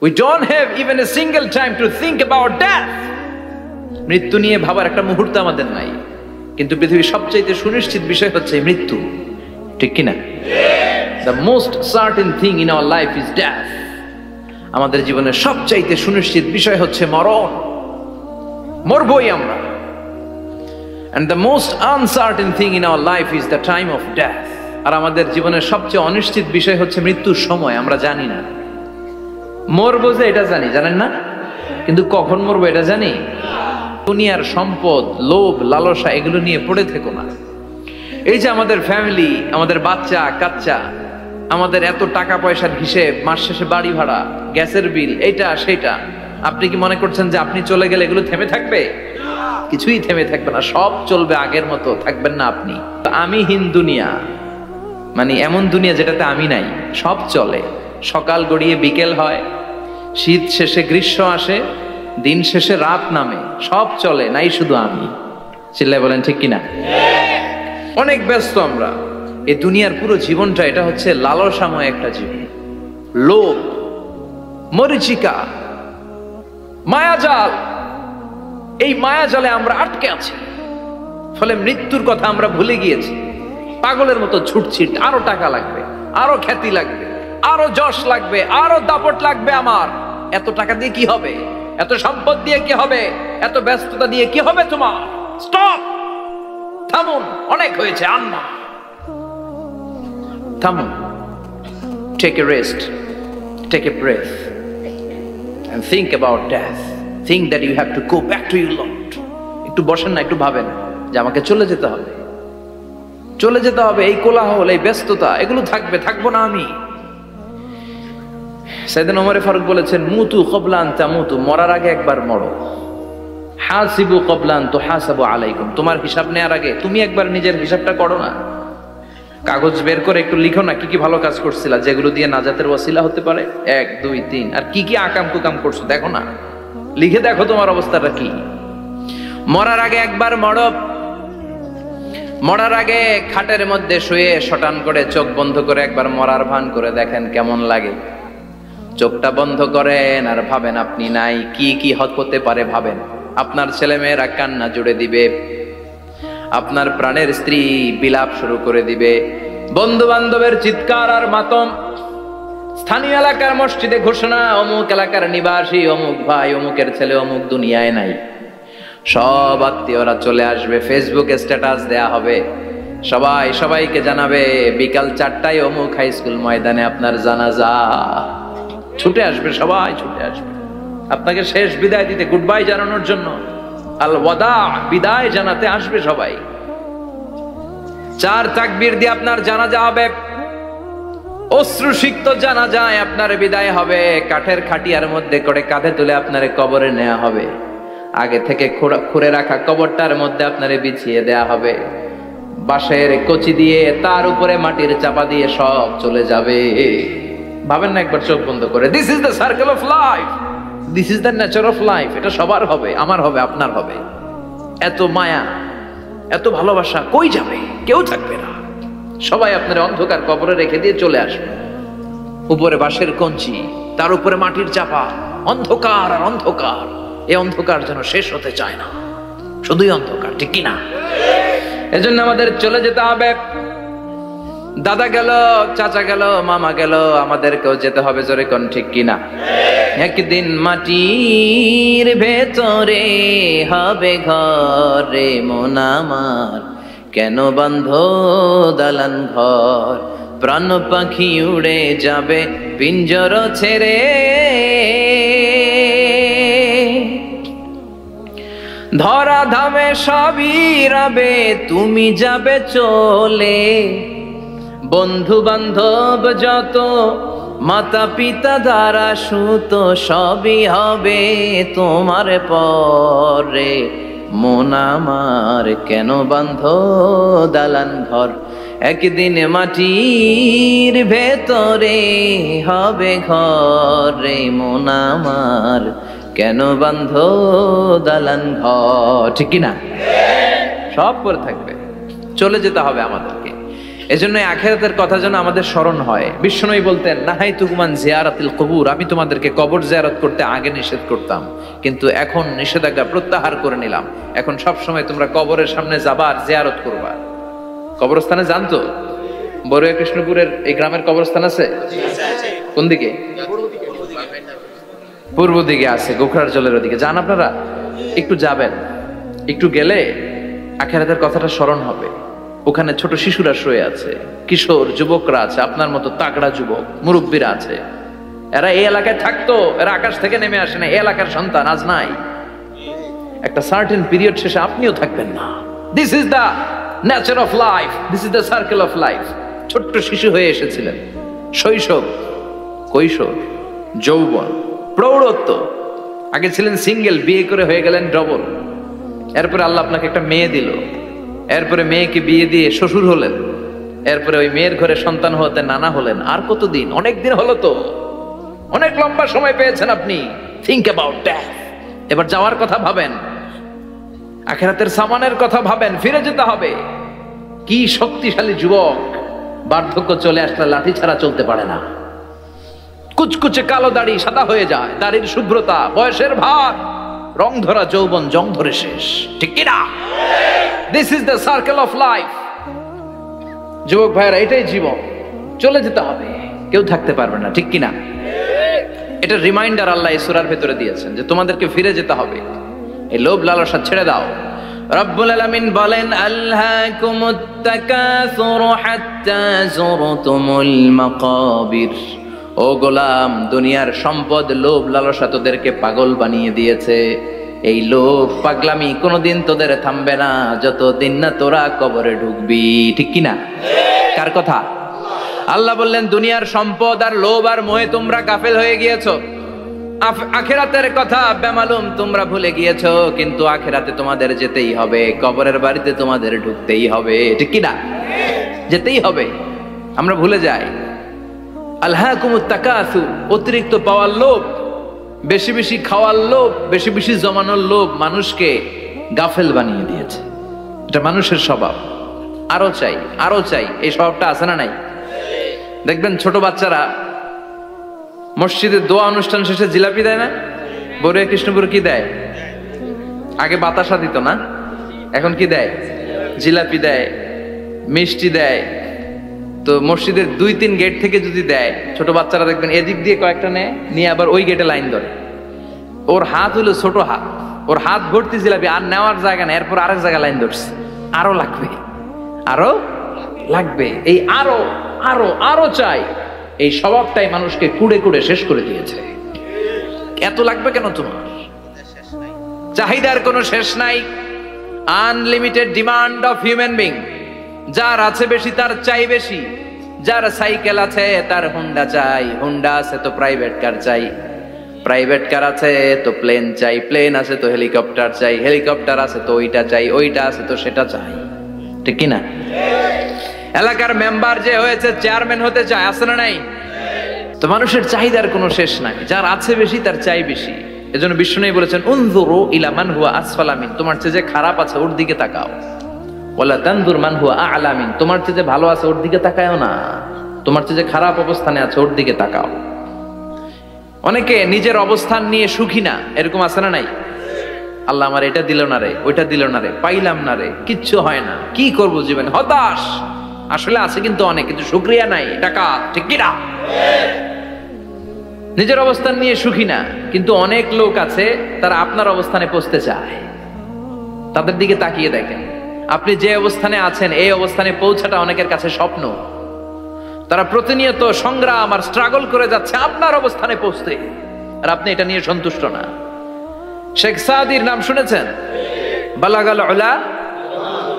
We don't have even a single time to think about death. মৃত্যু নিয়ে ভাবার একটা মুহূর্ত আমাদের নাই, কিন্তু পৃথিবীর সবচাইতে সুনিশ্চিত বিষয় হচ্ছে মৃত্যু, ঠিক কিনা? The most certain thing in our life is death. আমাদের জীবনের সবচাইতে সুনিশ্চিত বিষয় হচ্ছে মরণ, মরবই আমরা। And the most uncertain thing in our life is the time of death. আর আমাদের জীবনের সবচেয়ে অনিশ্চিত বিষয় হচ্ছে মৃত্যুর সময়। আমরা জানি না মরবো, যে এটা জানি, জানেন না, কিন্তু কখন মরবো এটা জানি। দুনিয়ার সম্পদ, লোভ, লালসা এগুলো নিয়ে পড়ে থেকো না। এই যে আমাদের ফ্যামিলি, আমাদের বাচ্চা কাচ্চা, আমাদের এত টাকা পয়সার হিসেব, মাস শেষে বাড়ি ভাড়া, গ্যাসের বিল, এইটা সেটা, আপনি কি মনে করছেন যে আপনি চলে গেলে এগুলো থেমে থাকবে? কিছুই থেমে থাকবে না, সব চলবে আগের মতো, থাকবেন না আপনি। আমিহীন দুনিয়া মানে এমন দুনিয়া যেটাতে আমি নাই, সব চলে। সকাল গড়িয়ে বিকেল হয়, শীত শেষে গ্রীষ্ম আসে, দিন শেষে রাত নামে, সব চলে, নাই শুধু আমি। চিল্লায় বলেন ঠিক কিনা? অনেক ব্যস্ত আমরা। এই দুনিয়ার পুরো জীবনটা এটা হচ্ছে লালসাময় একটা জীবন, লোভ, মরিচিকা, মায়াজাল। এই মায়াজালে আমরা আটকে আছি, ফলে মৃত্যুর কথা আমরা ভুলে গিয়েছি। পাগলের মতো ছুটছি, আরো টাকা লাগবে, আরো খ্যাতি লাগবে, আরো যশ লাগবে, আরো দাপট লাগবে আমার। এত টাকা দিয়ে কি হবে? এত সম্পদ দিয়ে কি হবে? এত ব্যস্ততা দিয়ে কি হবে তোমার? স্টপ, থামুন, অনেক হয়েছে, আন্না, থামুন। Take a rest, take a breath and think about death. Think that you have to go back to your Lord. একটু বসেন না, একটু ভাবেন যে আমাকে চলে যেতে হবে, চলে যেতে হবে। এই কোলাহল, এই ব্যস্ততা, এগুলো থাকবে, থাকবো না আমি। সাইয়েদনা ওমর ফারুক বলেছেন, মুতু ক্বাবলা আন তামুতু, মরার আগে একবার মরো। হাসিবু ক্বাবলা আন তুহাসাবু আলাইকুম, তোমার হিসাব নেওয়ার আগে তুমি একবার নিজের হিসাবটা করো না। কাগজ বের করে একটু লিখো না কি কি ভালো কাজ করছিলা, যেগুলো দিয়ে নাজাতের ওয়াসিলা হতে পারে, 1 2 3, আর কি কি আকাম কুকাম করছো দেখো না, লিখে দেখো তোমার অবস্থাটা কি। মরার আগে একবার মরো। মরার আগে খাটের মধ্যে শুয়ে শটান করে চোখ বন্ধ করে একবার মরার ভান করে দেখেন কেমন লাগে। চোখটা বন্ধ করেন আর ভাবেন আপনি নাই, কি কি হতে পারে ভাবেন। আপনার ছেলে মেয়েরা কান্না জুড়ে দিবে, আপনার প্রাণের স্ত্রী বিলাপ শুরু করে দিবে, বন্ধু বান্ধবের চিৎকার আর মাতম, স্থানীয় এলাকার মসজিদে ঘোষণা, অমুক এলাকার নিবাসী অমুক ভাই অমুকের ছেলে অমুক দুনিয়ায় নাই। সব আত্মীয়রা চলে আসবে, ফেসবুকে স্ট্যাটাস দেয়া হবে, সবাই সবাইকে জানাবে বিকাল 4টায় অমুক হাই স্কুল ময়দানে আপনার জানাজা। ছুটে আসবে, সবাই ছুটে আসবে আপনাকে শেষ বিদায় দিতে, গুড বাই জানানোর জন্য, আল ওয়াদা, বিদায় জানাতে আসবে সবাই। 4 তাকবীর দিয়ে আপনার জানাজা হবে, অশ্রুসিক্ত জানাজায় আপনার বিদায় হবে। কাঠের খাটিয়ার মধ্যে করে কাঁধে তুলে আপনার কবরে নেওয়া হবে, আগে থেকে খুঁড়ে রাখা কবরটার মধ্যে আপনারে বিছিয়ে দেয়া হবে, বাঁশের কচি দিয়ে তার উপরে মাটির চাপা দিয়ে সব চলে যাবে। ভাবেন না একবার চোখ বন্ধ করে, this is the circle of life, this is the nature of life. এটা সবার হবে, আমার হবে, আপনার হবে। এত মায়া, এত ভালোবাসা কই যাবে? কেউ থাকবে না, সবাই আপনার অন্ধকার কবরে রেখে দিয়ে চলে আসবে। উপরে বাঁশের কঞ্চি, তার উপরে মাটির চাপা, অন্ধকার আর অন্ধকার। এই অন্ধকার যেন শেষ হতে চায় না, শুধুই অন্ধকার, ঠিক কিনা? এজন্য আমাদের চলে যেতে হবে। দাদা গেল, চাচা গেল, মামা গেল, আমাদেরকেও যেতে হবে, জোরে কোন ঠিক কিনা? একদিন মাটির ভেতরে হবে ঘরে মন আমার, কেন বন্ধ দালান ঘর, প্রাণ পাখি উড়ে যাবে পিঞ্জর ছেড়ে। ধরা ধামে সবই রবে, তুমি যাবে চলে, বন্ধু বান্ধব যত, মাতা পিতা দ্বারা সুত, সবই হবে তোমার পরে। মন আমার কেন বান্ধ দালান ঘর, একদিন মাটির ভেতরে হবে ঘরে মন আমার, কেন বান্ধ দালান ঘর, ঠিক কিনা? সব করে থাকবে, চলে যেতে হবে আমাদেরকে। এজন্য আখিরাতের কথা যেন আমাদের স্মরণ হয়। বিশ্বনবী বলতেন, নাহাইতুকুমান জিয়ারাতিল কবুর, আমি তোমাদেরকে কবর জিয়ারত করতে আগে নিষেধ করতাম, কিন্তু এখন নিষেধাজ্ঞা প্রত্যাহার করে নিলাম। এখন সব সময় তোমরা কবরের সামনে যাবা আর জিয়ারত করবা। কবরস্থানে জানতো বড়ুয়া কৃষ্ণপুরের এই গ্রামের কবরস্থান আছে? কোন দিকে? পূর্ব দিকে আছে, গোখরার জলের ওদিকে। যান আপনারা, একটু যাবেন, একটু গেলে আখিরাতের কথাটা স্মরণ হবে। ওখানে ছোট শিশুরা শুয়ে আছে, কিশোর যুবকরা আছে, আপনার মতো তাগড়া যুবক, মুরব্বীরা আছে। এরা এই এলাকায় থাকতো, এরা আকাশ থেকে নেমে আসে না, এই এলাকার সন্তান আজ নাই। একটা সার্টেন পিরিয়ড শেষে আপনিও থাকবেন না। This is the nature of life, this is the circle of life. ছোট্ট শিশু হয়ে এসেছিলেন, শৈশব, কৈশোর, যৌবন, প্রৌঢ়ত্ব। আগে ছিলেন সিঙ্গেল, বিয়ে করে হয়ে গেলেন ডবল। এরপরে আল্লাহ আপনাকে একটা মেয়ে দিল, এরপরে মেয়েকে বিয়ে দিয়ে শ্বশুর হলেন, এরপরে ওই মেয়ের ঘরে সন্তান হতে নানা হলেন। আর কতদিন? অনেক দিন হলো তো, অনেক লম্বা সময় পেয়েছেন আপনি। Think about that. এবার যাওয়ার কথা ভাবেন, আখিরাতের সামানের কথা ভাবেন, ফিরে যেতে হবে। কি শক্তিশালী যুবক, বার্ধক্য চলে আসলে লাঠি ছাড়া চলতে পারে না। কুচকুচে কালো দাড়ি সাদা হয়ে যায়, দাড়ির শুভ্রতা, বয়সের ভার, রং ধরা যৌবন জং ধরে শেষ। ঠিক কিনা? This is the circle of life. যুবক ভাইরা, এটাই জীবন, চলে যেতে হবে, কেউ থাকতে পারবে না। ঠিক কিনা? এটা রিমাইন্ডার আল্লাহ এই সূরার ভেতরে দিয়েছেন যে তোমাদেরকে ফিরে যেতে হবে। এই লোভ লালসা ছেড়ে দাও। রব্বুল আলামিন বলেন, আলহাকুমুত তাকাসুর হাত্তা যুরতুমুল মাকাবির। ও গোলাম, দুনিয়ার সম্পদ, লোভ লালসা তোদেরকে পাগল বানিয়ে দিয়েছে। এই লোভ পাগলামি কোনোদিন তোদের থামবে না যতদিন না তোরা কবরে ঢুকবি। ঠিক কিনা? কার কথা? আল্লাহ বললেন, দুনিয়ার সম্পদ আর লোভ আর মোহে তোমরা গাফেল হয়ে গিয়েছো। আখিরাতের কথা বেমালুম তোমরা ভুলে গিয়েছো। কিন্তু আখিরাতে তোমাদের যেতেই হবে, কবরের বাড়িতে তোমাদের ঢুকতেই হবে। ঠিক কিনা? যেতেই হবে। আমরা ভুলে যাই। আলহাকুমুত তাকাসুর, অতিরিক্ত পাওয়ার লোভ, বেশি বেশি খাওয়ার লোভ, বেশি বেশি জমানোর লোভ মানুষকে গাফেল বানিয়ে দিয়েছে। এটা মানুষের স্বভাব। আরো চাই, আরো চাই, এই স্বভাবটা আছে না নাই? দেখবেন ছোট বাচ্চারা মসজিদে দোয়া অনুষ্ঠান শেষে জিলাপি দেয় না? বড়ুয়া কৃষ্ণপুর কি দেয়? আগে বাতাসা দিত না, এখন কি দেয়? জিলাপি দেয়, মিষ্টি দেয়। তো মসজিদের 2-3 গেট থেকে যদি দেয়, ছোট বাচ্চারা দেখবেন এদিক দিয়ে কয়েকটা নেয়, নিয়ে আবার ওই গেটে লাইন ধরে। ওর হাত হলো ছোট হাত, ওর হাত ভর্তি জিলাপি, আর নেওয়ার জায়গা নেই, এরপর আরেক জায়গায় লাইন ধরছে। আরো লাগবে, আরো লাগবে, এই আরো আরো আরো চাই। এই স্বভাবটাই মানুষকে কুড়ে কুড়ে শেষ করে দিয়েছে। এত লাগবে কেন তোমার? চাহিদার কোনো শেষ নাই। Unlimited demand of human being. যার আছে বেশি তার চাই বেশি। যার সাইকেল আছে তার হুন্ডা চাই, হুন্ডা আছে তো প্রাইভেট কার চাই, প্রাইভেট কার আছে তো প্লেন চাই, প্লেন আছে তো হেলিকপ্টার চাই, হেলিকপ্টার আছে তো ওইটা চাই, ওইটা আছে তো সেটা চাই। ঠিক কিনা? এলাকার মেম্বার যে হয়েছে চেয়ারম্যান হতে চায়, আছে না নাই? তো মানুষের চাহিদার কোনো শেষ নাই। যার আছে বেশি তার চাই বেশি। এজন্য বিষ্ণু বলেছেন, উনজুরু ইলা মান হুয়া আসফালা মিন, তোমার চেয়ে যে খারাপ আছে ওর দিকে তাকাও। ওয়ালা তানজুর মান হুয়া আ'লা মিন, তোমার চেয়ে যে ভালো আছে ওর দিকে তাকায়ও না, তোমার চেয়ে যে খারাপ অবস্থানে আছে ওর দিকে তাকাও। অনেকে নিজের অবস্থান নিয়ে সুখী না, এরকম আছে না নাই? আল্লাহ আমার এটা দিল না রে, ওইটা দিল না রে, পাইলাম না রে, কিচ্ছু হয় না, কি করব জীবনে, হতাশ। আসলে আছে কিন্তু অনেক, কিন্তু শুকরিয়া নাই, ডাকাত। ঠিক কিনা? নিজের অবস্থান নিয়ে সুখী না, কিন্তু অনেক লোক আছে তারা আপনার অবস্থানে পৌঁছতে চায়। তাদের দিকে তাকিয়ে দেখেন, আপনি যে অবস্থানে আছেন এই অবস্থানে পৌঁছাটা অনেকের কাছে স্বপ্ন। তারা প্রতিনিয়ত সংগ্রাম আর স্ট্রাগল করে যাচ্ছে আপনার অবস্থানে পৌঁছতে, আর আপনি এটা নিয়ে সন্তুষ্ট না। শেখ সাদির নাম শুনেছেন? বালাগাল উলা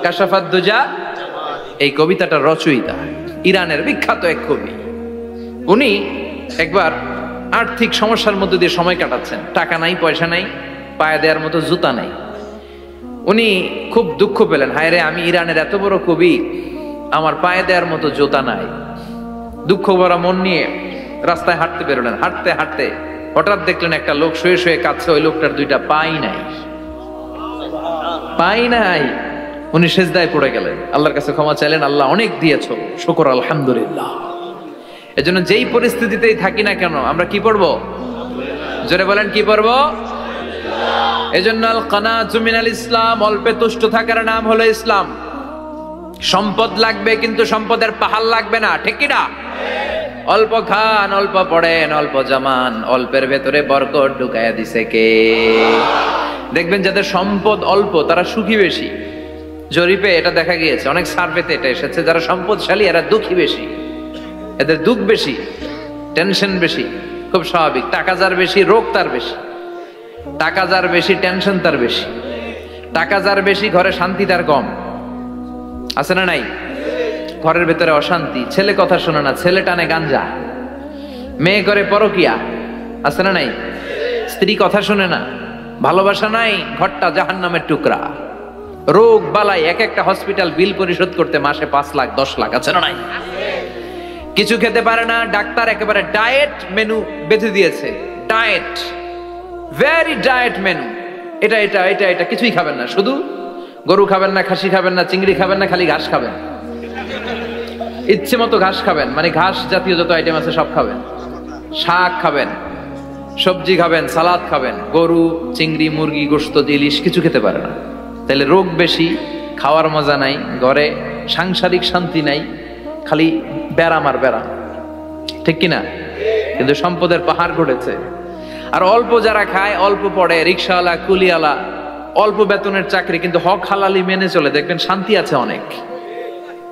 কাশাফাত দুজা, এই কবিতাটার রচয়িতা, ইরানের বিখ্যাত এক কবি। উনি একবার আর্থিক সমস্যার মধ্যে দিয়ে সময় কাটাচ্ছেন, টাকা নাই, পয়সা নাই, পায়ে দেওয়ার মতো জুতা নাই। উনি খুব দুঃখ পেলেন, হায় রে, আমি ইরানের এত বড় কবি, আমার পায়ে দেওয়ার মতো জুতা নাই। দুঃখ ভরা মন নিয়ে রাস্তায় হাঁটতে বেরোলেন। হাঁটতে হাঁটতে হঠাৎ দেখলেন একটা লোক শুয়ে শুয়ে কাঁদছে, ওই লোকটার 2টা পাই নাই, পাই নাই। উনি সেজদায় পড়ে গেলেন, আল্লাহর কাছে ক্ষমা চাইলেন, আল্লাহ অনেক দিয়েছো, শুকর আলহামদুলিল্লাহ। এজন্য যেই পরিস্থিতিতেই থাকি না কেন আমরা কি পড়বো? জোরে বলেন কি পড়বো? এজন্য আল কানাতু মিনাল ইসলাম, অল্পে তুষ্ট থাকার নাম হলো ইসলাম। সম্পদ লাগবে কিন্তু সম্পদের পাহাড় লাগবে না, ঠিক কি না? অল্প খান, অল্প পড়েন, অল্প জামান, অল্পের ভেতরে বরকত ঢুকাইয়া দিছে কে? দেখবেন যাদের সম্পদ অল্প তারা সুখী বেশি। জরিপে এটা দেখা গিয়েছে, অনেক সার্ভেতে এটা এসেছে, যারা সম্পদশালী এরা দুঃখী বেশি, এদের দুঃখ বেশি, টেনশন বেশি। খুব স্বাভাবিক, টাকা যার বেশি রোগ তার বেশি, টাকা যার বেশি টেনশন তার বেশি, টাকা যার বেশি ঘরে শান্তি তার কম। আছে না নাই? ঘরের ভেতরে অশান্তি, ছেলে কথা শোনে না, ছেলে টানে গাঞ্জা, মেয়ে করে পরকিয়া। আছে না নাই? স্ত্রী কথা শোনে না, ভালোবাসা নাই, ঘরটা জাহান্নামের টুকরা। রোগ বালাই, এক একটা হসপিটাল বিল পরিশোধ করতে মাসে 5 লাখ 10 লাখ। আছে না নাই? কিছু খেতে পারে না, ডাক্তার একেবারে ডায়েট মেনু বেঁধে দিয়েছে। ডায়েট, ভেরি ডায়েট মেনু, এটা এটা এটা এটা কিছুই খাবেন না, শুধু গরু খাবেন না, খাসি খাবেন না, চিংড়ি খাবেন না, খালি ঘাস খাবেন। ইচ্ছে মতো ঘাস খাবেন, মানে ঘাস জাতীয় যত আইটেম আছে সব খাবেন, শাক খাবেন, সবজি খাবেন, সালাদ খাবেন। গরু, চিংড়ি, মুরগি, গোশত, ইলিশ কিছু খেতে পারে না। তাহলে রোগ বেশি, খাওয়ার মজা নাই, ঘরে সাংসারিক শান্তি নাই, খালি ব্যারাম আর ব্যারাম, ঠিক কিনা? কিন্তু সম্পদের পাহাড় ঘটেছে। আর অল্প যারা খায়, অল্প পড়ে, রিক্সাওয়ালা, কুলিওয়ালা, অল্প বেতনের চাকরি, কিন্তু হক হালালি মেনে চলে, দেখবেন শান্তি আছে অনেক।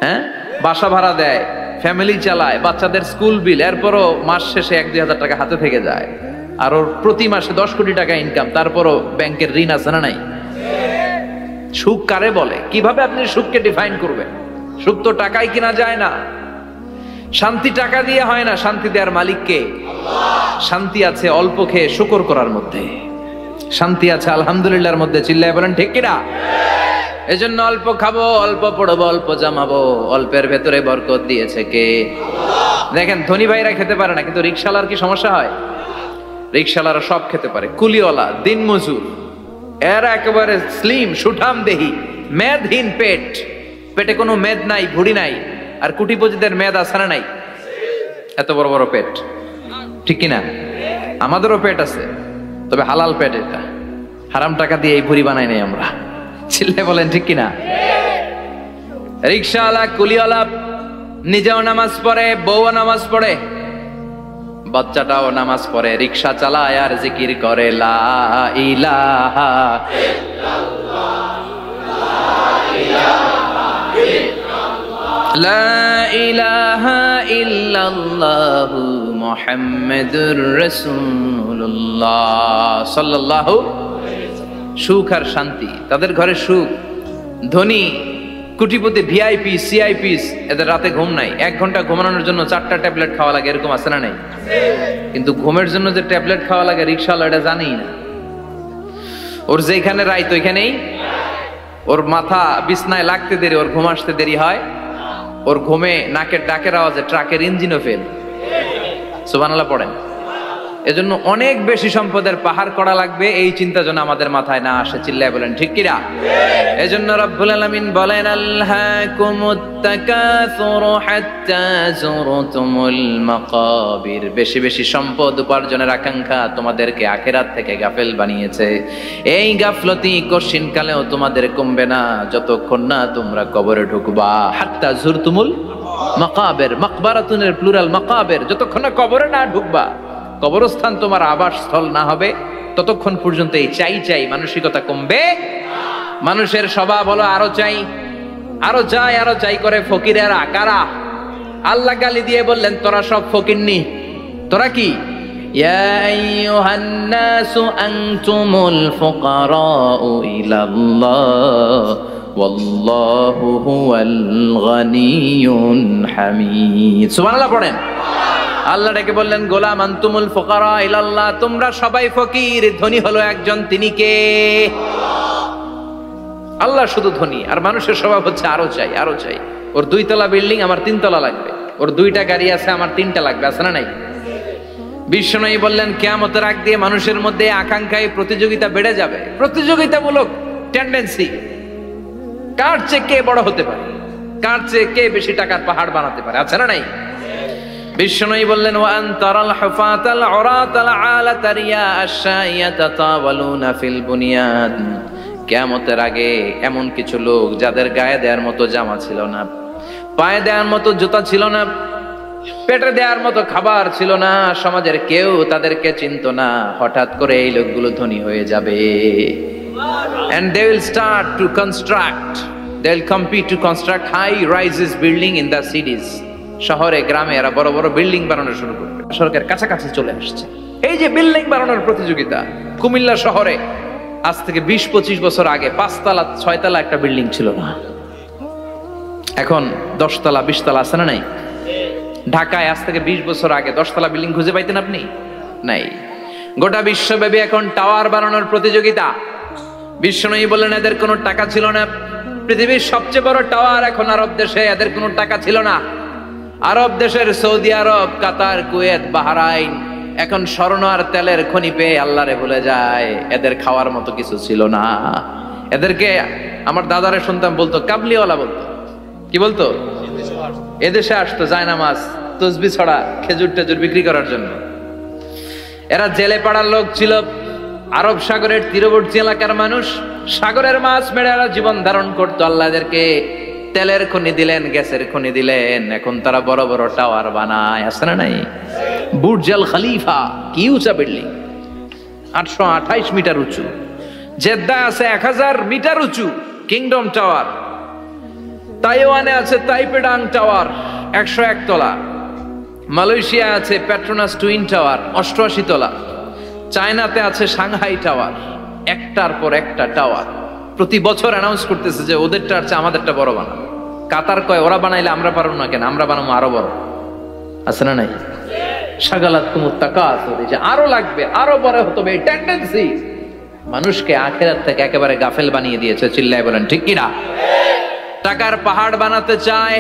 হ্যাঁ, বাসা ভাড়া দেয়, ফ্যামিলি চালায়, বাচ্চাদের স্কুল বিল, এরপরও মাস শেষে 1-2 হাজার টাকা হাতে থেকে যায়। আর ওর প্রতি মাসে 10 কোটি টাকা ইনকাম, তারপরও ব্যাংকের ঋণ আছে না নাই? সুখ কারে বলে? কিভাবে আপনি সুখকে ডিফাইন করবেন? সুখ তো টাকায় কিনা যায় না, শান্তি টাকা দিয়ে হয় না, শান্তি দেওয়ার মালিক কে? শান্তি আছে অল্প খেয়ে শুকর করার মধ্যে, শান্তি আছে আলহামদুলিল্লাহর মধ্যে। চিল্লায় বলেন ঠিক কিনা? এজন্য অল্প খাবো, অল্প পড়বো, অল্প জামাবো, অল্পের ভেতরে বরকত দিয়েছে কে? দেখেন ধনী ভাইরা খেতে পারে না, কিন্তু রিক্সাওয়ালার কি সমস্যা হয়? রিক্সাওয়ালারা সব খেতে পারে, কুলিওয়ালা, দিন মজুর, এরা একেবারে স্লিম সুঠাম দেহি, মেদহীন পেট, পেটে কোনো মেদ নাই, ভুড়ি নাই। আর কুটিপতিদের মেদ আছে না নাই? এত বড় বড় পেট, ঠিক কিনা? আমাদেরও পেট আছে, তবে হালাল পেট, এটা হারাম টাকা দিয়ে এই ভুড়ি বানাই নাই আমরা। চিল্লে বলেন ঠিক কিনা? রিক্সাওয়ালা, কুলিওয়ালা নিজেও নামাজ পড়ে, বউও নামাজ পড়ে, বাচ্চাটাও নামাজ পড়ে, রিক্সা চালায় আর জিকির করে লা ইলাহা লা ইলাহা ইল্লাল্লাহু মুহাম্মাদুর রাসূলুল্লাহ সাল্লাল্লাহু। সুখ আর শান্তি, তাদের ঘরে সুখ। ধনী কোটিপতি, ভিআইপি, সিআইপিস, এদের রাতে ঘুম নাই, 1 ঘন্টা ঘুমানোর জন্য 4টা ট্যাবলেট খাওয়া লাগে, এরকম আছে না নাই? কিন্তু ঘুমের জন্য যে ট্যাবলেট খাওয়া লাগে রিক্সাওয়ালা এটা জানেই না। ওর যেখানে রাইত ওইখানেই, ওর মাথা বিছনায় লাগতে দেরি, ওর ঘুম আসতে দেরি হয়। ওর ঘুমে নাকের ডাকের আওয়াজে ট্রাকের ইঞ্জিনও ফেল। সুবহানাল্লাহ পড়েন। এজন্য অনেক বেশি সম্পদের পাহাড় করা লাগবে, এই চিন্তা যেন আমাদের মাথায় না আসে। চিল্লায় বলেন ঠিক কিনা? এজন্য রব্বুল আলামিন বলেন আলহাকুমুত তাকাসুরু হাত্তা যুরতুমুল মাকাবির। বেশি বেশি সম্পদ উপার্জনের আকাঙ্ক্ষা তোমাদেরকে আখিরাত থেকে গাফেল বানিয়েছে। এই গাফলতি কশিন কালেও তোমাদের কমবে না যতক্ষণ না তোমরা কবরে ঢুকবা। হাত্তা যুরতুমুল মাকাবির, মাকবারাতুনের প্লুরাল মাকাবির, যতক্ষণ না কবরে না ঢুকবা, কবরস্থান তোমার আবাসস্থল না হবে, ততক্ষণ পর্যন্ত এই চাই চাই মানসিকতা কমবে। মানুষের স্বভাব হলো আরো চাই, আরো চাই, আরো চাই করে ফকিরেরা। কারা? আল্লাহ গালি দিয়ে বললেন তোরা সব ফকিরনি। তোরা কি? ইয়া আইয়ুহান নাসু আনতুমুল ফুকারাউ ইলাল্লাহ ওয়াল্লাহু হুয়াল গানিয়ুল হামিদ। সুবহানাল্লাহ পড়েন। আল্লাহ ডেকে বললেন গোলাম আনতুমুল ফুকারা ইলাল্লাহ, তোমরা সবাই ফকির, ধনী হলো একজন, তিনি কে? আল্লাহ শুধু ধনী। আর মানুষের স্বভাব হচ্ছে আরো চাই, আরো চাই। ওর 2 তলা বিল্ডিং, আমার 3 তলা লাগবে। ওর 2টা গাড়ি আছে, আমার 3টা লাগবে। আছে না নাই? বিশ্বনবী বললেন কিয়ামতের আগ দিয়ে মানুষের মধ্যে আকাঙ্ক্ষায় প্রতিযোগিতা বেড়ে যাবে, প্রতিযোগিতামূলক টেন্ডেন্সি। কার চেয়ে কে বড় হতে পারে, কার চেয়ে কে বেশি টাকার পাহাড় বানাতে পারে, আছে না নাই? বিশ্বনবী বললেন ওয়ান তারাল হুফাতাল উরাতাল আলাতা রিয়া আশ-শাইয়াতা তাওয়ালুনা ফিল বুনিয়ান। কিয়ামতের আগে এমন কিছু লোক যাদের গায়ে দেওয়ার মতো জামা ছিল না, পায়ে দেওয়ার মতো জুতা ছিল না, পেটে দেওয়ার মতো খাবার ছিল না, সমাজের কেউ তাদেরকে চিনতো না, হঠাৎ করে এই লোকগুলো ধনী হয়ে যাবে। And they will start to construct, they will compete to construct high rises building in the cities. শহরে গ্রামে এরা বড় বড় বিল্ডিং বানানো শুরু করবে, সরকার কাছাকাছি চলে আসছে। এই যে বিল্ডিং বানানোর প্রতিযোগিতা, কুমিল্লা শহরে আজ থেকে 20-25 বছর আগে 5 তলা 6 তলা একটা বিল্ডিং ছিল না, এখন 10 তলা 20 তলা আছে না নাই? ঢাকায় আজ থেকে 20 বছর আগে 10 তলা বিল্ডিং খুঁজে পাইতেন আপনি? নাই। গোটা বিশ্বব্যাপী এখন টাওয়ার বানানোর প্রতিযোগিতা। বিশ্বনবী বললেন এদের কোনো টাকা ছিল না। পৃথিবীর সবচেয়ে বড় টাওয়ার এখন আরব দেশে, এদের কোনো টাকা ছিল না। আরব দেশের সৌদি আরব, কাতার, কুয়েত, বাহরাইন এখন স্বর্ণ আর তেলের খনি পেয়ে আল্লাহরে ভুলে যায়। এদের খাওয়ার মতো কিছু ছিল না। এদেরকে আমার দাদারে শুনতাম বলতো কাবলিওয়ালা বলতো। কি বলতো? এদেশে আসতো জায়নামাজ, তসবিহ ছড়া, খেজুর টেজুর বিক্রি করার জন্য। এরা জেলে পাড়ার লোক ছিল। আরব সাগরের তীরবর্তী এলাকার মানুষ, সাগরের মাছ মেরে এরা জীবন ধারণ করতো। আল্লাহ এদেরকে তেলের খনি দিলেন, গ্যাসের খনি দিলেন, এখন তারা বড় বড় টাওয়ার বানায়, আছে না নাই? বুর্জ আল খলিফা, কি উঁচা বিল্ডিং, 828 মিটার উঁচু। জেদ্দা আছে 1000 মিটার উঁচু কিংডম টাওয়ার। তাইওয়ানে আছে তাইপেডাং টাওয়ার 101 তলা। মালয়েশিয়া আছে পেট্রোনাস টুইন টাওয়ার 88 তলা। চায়নাতে আছে সাংহাই টাওয়ার, একটার পর একটা টাওয়ার। প্রতি বছর অ্যানাউন্স করতেছে যে ওদেরটা আছে আমাদেরটা বড় বানাবো। কাতার কয় ওরা বানাইলে আমরা পারবো না কেন, আমরা বানাবো আরো বড়, আছে না নাই? শাগালাত কুমুত তাকাসুর, যে আরো লাগবে, আরো বড় হতে হবে, এই টেন্ডেন্সি মানুষকে আখিরাত থেকে একেবারে গাফেল বানিয়ে দিয়েছে। চিল্লায় বলেন ঠিক কিনা? টাকার পাহাড় বানাতে চায়,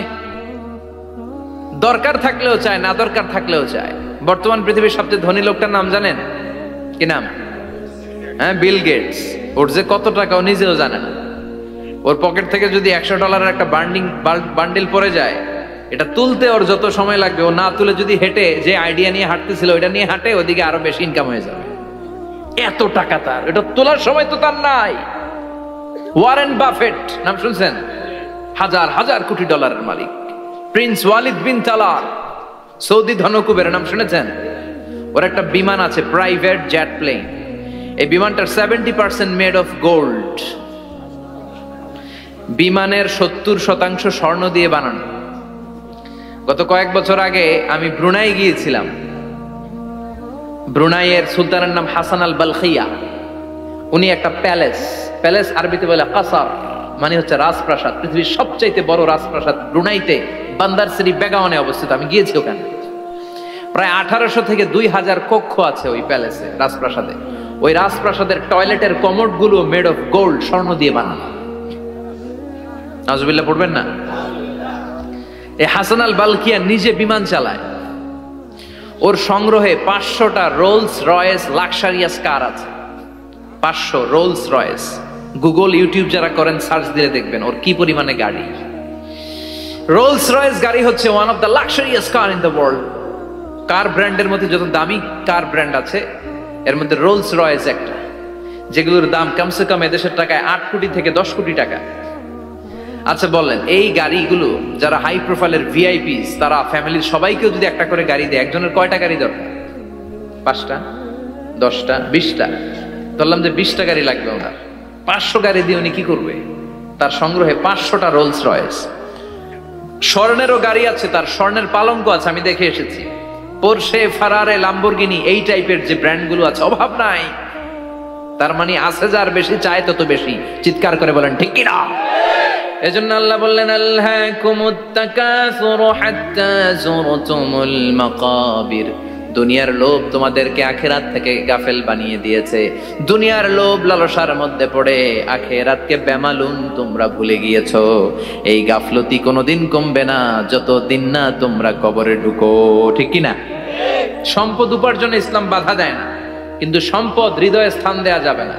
দরকার থাকলেও চায়, না দরকার থাকলেও চায়। বর্তমান পৃথিবীর সবচেয়ে ধনী লোকটার নাম জানেন? কি নাম? হ্যাঁ, বিল গেটস। ওর যে কত টাকা ও নিজেও জানে না। ওর পকেট থেকে যদি $100 একটা বান্ডিল পড়ে যায়, এটা তুলতে ওর যত সময় লাগবে, ও না তুলে যদি হেঁটে, যে আইডিয়া নিয়ে হাঁটতেছিল ওইটা নিয়ে হাঁটে, ওদিকে আরো বেশি ইনকাম হয়ে যাবে। এত টাকা তার, এটা তোলার সময় তো তার নাই। ওয়ারেন বাফেট নাম শুনছেন? হাজার হাজার কোটি ডলারের মালিক। Prince Walid bin Talal, Saudi ধনকুবের নাম শুনেছেন? ওর একটা বিমান আছে, প্রাইভেট জেট প্লেন। এই বিমানটার 70% মেড অফ গোল্ড। বিমানের 70% স্বর্ণ দিয়ে বানানো। গত কয়েক বছর আগে আমি ব্রুনাই গিয়েছিলাম। ব্রুনাইয়ের সুলতানের নাম হাসান আল বালখিয়া। উনি একটা প্যালেস আরবিতে বলে কাসার, মানে হচ্ছে রাজপ্রাসাদ। পৃথিবীর সবচাইতে বড় রাজপ্রাসাদ ব্রুনাইতে বান্দার সিরি বেগাওয়ানে অবস্থিত। আমি গিয়েছি ওখানে। প্রায় 1800 থেকে 2000 কক্ষ আছে ওই প্যালেসে, রাজপ্রাসাদে। ওই রাজপ্রাসাদের টয়লেটের কমোড গুলো মেড অফ গোল্ড, স্বর্ণ দিয়ে বানানো। নাউজুবিল্লাহ পড়বেন না? এই হাসান আল বালখিয়া নিজে বিমান চালায়। ওর সংগ্রহে 500টা রোলস রয়েস লাক্সারিয়াস কার আছে। 500 রোলস রয়েস। গুগল, ইউটিউব যারা করেন সার্চ দিলে দেখবেন ওর কি পরিমাণে গাড়ি। রোলস রয়েস গাড়ি হচ্ছে one of the luxurious car in the world. Car ব্র্যান্ডের মধ্যে যত দামি কার ব্র্যান্ড আছে, এর মধ্যে রোলস রয়েস একটা, যেগুলোর দাম কমসে কম এদেশের টাকায় 8 কোটি থেকে 10 কোটি টাকা। আচ্ছা বলেন, এই গাড়িগুলো যারা হাই প্রোফাইলের ভিআইপিস, তারা ফ্যামিলির সবাইকেও যদি একটা করে গাড়ি দেয়, একজনের কয়টা গাড়ি দরকার? 5টা, 10টা, 20টা। বললাম যে 20টা গাড়ি লাগবে ওনার। 500 গাড়ি দিয়ে উনি কি করবে? তার সংগ্রহে 500টা রোলস রয়েস। স্বর্ণেরও গাড়ি আছে, তার স্বর্ণের পালঙ্ক আছে, আমি দেখে এসেছি। পোরশে, ফারারে, লাম্বরগিনি, এই টাইপের যে ব্র্যান্ডগুলো আছে, অভাব নাই। তার মানে আছে, যার বেশি চায় তত বেশি। চিৎকার করে বলেন ঠিক কি না? এজন্য আল্লাহ বললেন আলহাকুমুত তাকাসুরু হাত্তা যুরতুমুল মাকাবির। দুনিয়ার লোভ তোমাদেরকে আখিরাত থেকে গাফেল বানিয়ে দিয়েছে। দুনিয়ার লোভ লালসার মধ্যে পড়ে আখিরাতকে বেমালুম তোমরা ভুলে গিয়েছো। এই গাফলতি কোনোদিন কমবে না যতদিন না তোমরা কবরে ঢুকো। ঠিক কি না? সম্পদ উপার্জনে ইসলাম বাধা দেয় না, কিন্তু সম্পদ হৃদয়ে স্থান দেয়া যাবে না।